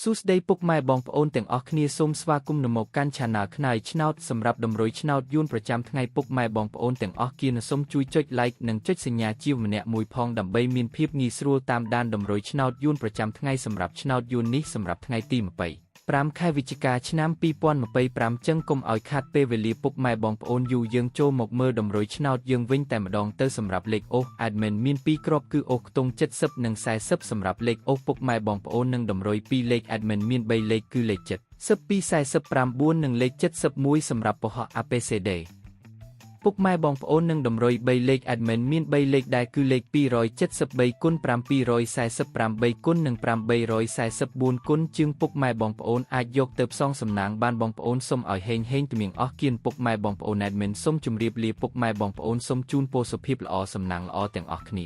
សួស្តីពុកម៉ែបងប្អូនទាំងអស់គ្នាសូមស្វាគមន៍មកកាន់ Channel ខ្នាយឆ្នោតសម្រាប់តម្រុយឆ្នោតយួនប្រចាំថ្ងៃពុកម៉ែបងប្អូនទាំងអស់គ្នាសូមជួយចុច Like និងចុចសញ្ញាជាម្នាក់មួយផងដើម្បីមានភាពងាយស្រួលតាមដានតម្រុយឆ្នោតយួនប្រចាំថ្ងៃសម្រាប់ឆ្នោតយួននេះសម្រាប់ថ្ងៃទី25 ខែវិច្ឆិកាឆ្នាំ2025ចឹងកុំឲ្យខាតពេលវេលាពុកម៉ែបងប្អូនយូរយើងចូលមកមើលតម្រុយឆ្នោតយើងវិញតែម្ដងទៅសម្រាប់លេខអូស Admin មាន2គ្រាប់គឺអូសខ្ទង់70និង40សម្រាប់លេខអូសពុកម៉ែបងប្អូននិងតម្រុយ2លេខ Admin មាន3លេខគឺលេខ7249និងលេខ71សម្រាប់ពហុ ABCD ពុកម៉ែបងប្អូននឹងតម្រុយ3លេខ Admin មាន3លេខដែរគឺលេខ273គុណ748គុណនិង844គុណជាងពុកម៉ែបងប្អូនអាចយកទៅផ្សងសំណាងបានបងប្អូនសូមឲ្យហេងទំៀងអស់គៀនពុកម៉ែបងប្អូន Admin សូមជម្រាបលាពុកម៉ែបងប្អូនសូមជូនពរសុភាពល្អសំណាងល្អទាំងអស់គ្នា